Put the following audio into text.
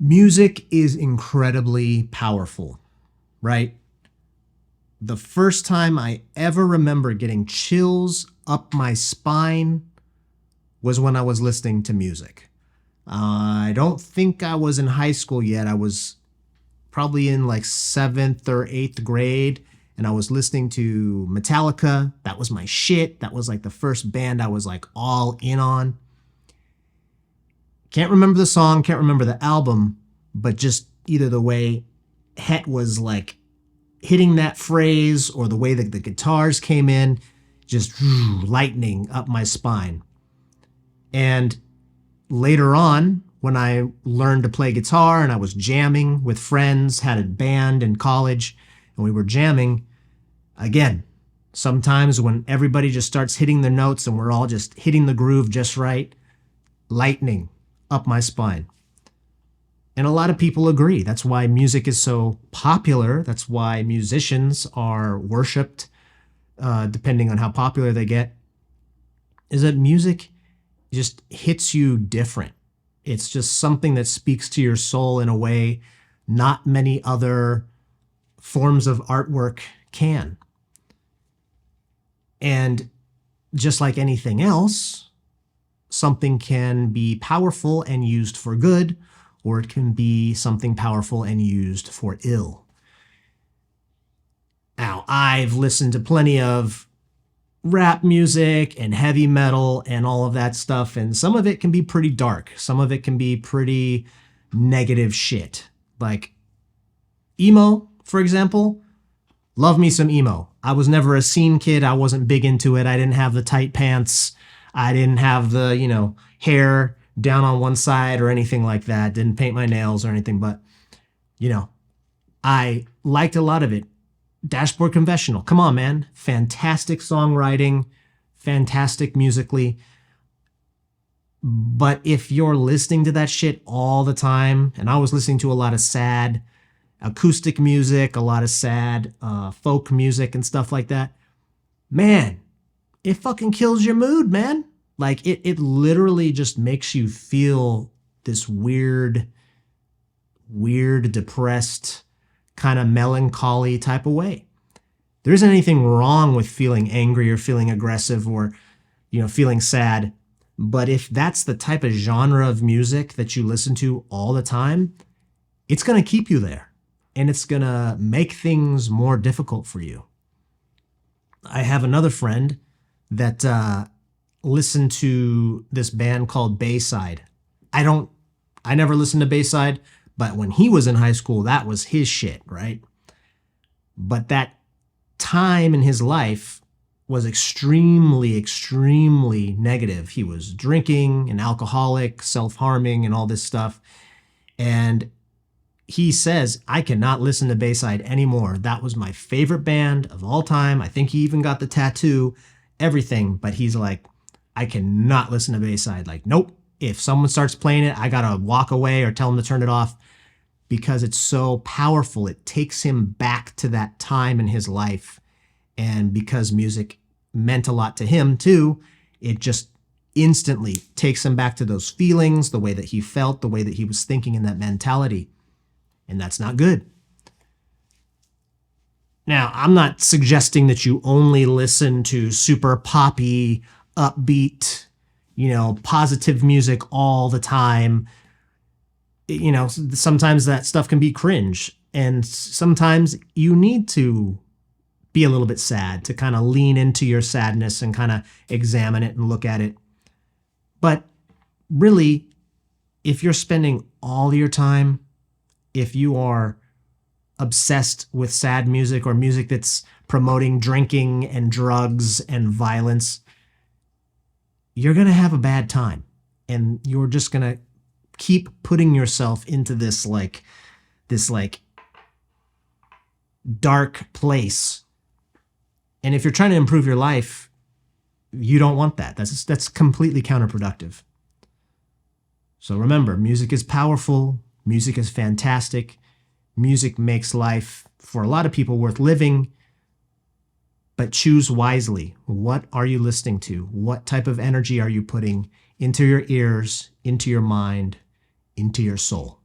Music is incredibly powerful, right? The first time I ever remember getting chills up my spine was when I was listening to music. I don't think I was in high school yet. I was probably in like seventh or eighth grade, and I was listening to Metallica. That was my shit. That was like the first band I was like all in on. Can't remember the song, can't remember the album, but just either the way Het was like hitting that phrase or the way that the guitars came in, just lightning up my spine. And later on, when I learned to play guitar and I was jamming with friends, had a band in college, and we were jamming, again, sometimes when everybody just starts hitting their notes and we're all just hitting the groove just right, lightning up my spine. And a lot of people agree. That's why music is so popular. That's why musicians are worshipped, depending on how popular they get, is that music just hits you different. It's just something that speaks to your soul in a way not many other forms of artwork can. And just like anything else, something can be powerful and used for good, or it can be something powerful and used for ill. Now, I've listened to plenty of rap music and heavy metal and all of that stuff, and some of it can be pretty dark. Some of it can be pretty negative shit. Like emo, for example. Love me some emo. I was never a scene kid. I wasn't big into it. I didn't have the tight pants. I didn't have the, hair down on one side or anything like that. Didn't paint my nails or anything, but, I liked a lot of it. Dashboard Confessional. Come on, man. Fantastic songwriting, fantastic musically. But if you're listening to that shit all the time, and I was listening to a lot of sad acoustic music, a lot of sad folk music and stuff like that, man, it fucking kills your mood, man. Like it literally just makes you feel this weird, depressed, kind of melancholy type of way. There isn't anything wrong with feeling angry or feeling aggressive or, feeling sad. But if that's the type of genre of music that you listen to all the time, it's going to keep you there and it's going to make things more difficult for you. I have another friend that listened to this band called Bayside. I never listened to Bayside, but when he was in high school, that was his shit, right? But that time in his life was extremely, extremely negative. He was drinking, an alcoholic, self-harming, and all this stuff. And he says, I cannot listen to Bayside anymore. That was my favorite band of all time. I think he even got the tattoo, everything. But he's like, I cannot listen to Bayside. Like, nope. If someone starts playing it, I gotta walk away or tell them to turn it off because it's so powerful. It takes him back to that time in his life. And because music meant a lot to him too, it just instantly takes him back to those feelings, the way that he felt, the way that he was thinking in that mentality. And that's not good. Now, I'm not suggesting that you only listen to super poppy, upbeat, positive music all the time. Sometimes that stuff can be cringe. And sometimes you need to be a little bit sad to kind of lean into your sadness and kind of examine it and look at it. But really, if you're spending all your time, if you are obsessed with sad music or music that's promoting drinking and drugs and violence, you're going to have a bad time. And you're just going to keep putting yourself into this dark place. And if you're trying to improve your life, you don't want that. That's completely counterproductive. So remember, music is powerful. Music is fantastic. Music makes life, for a lot of people, worth living. But choose wisely. What are you listening to? What type of energy are you putting into your ears, into your mind, into your soul?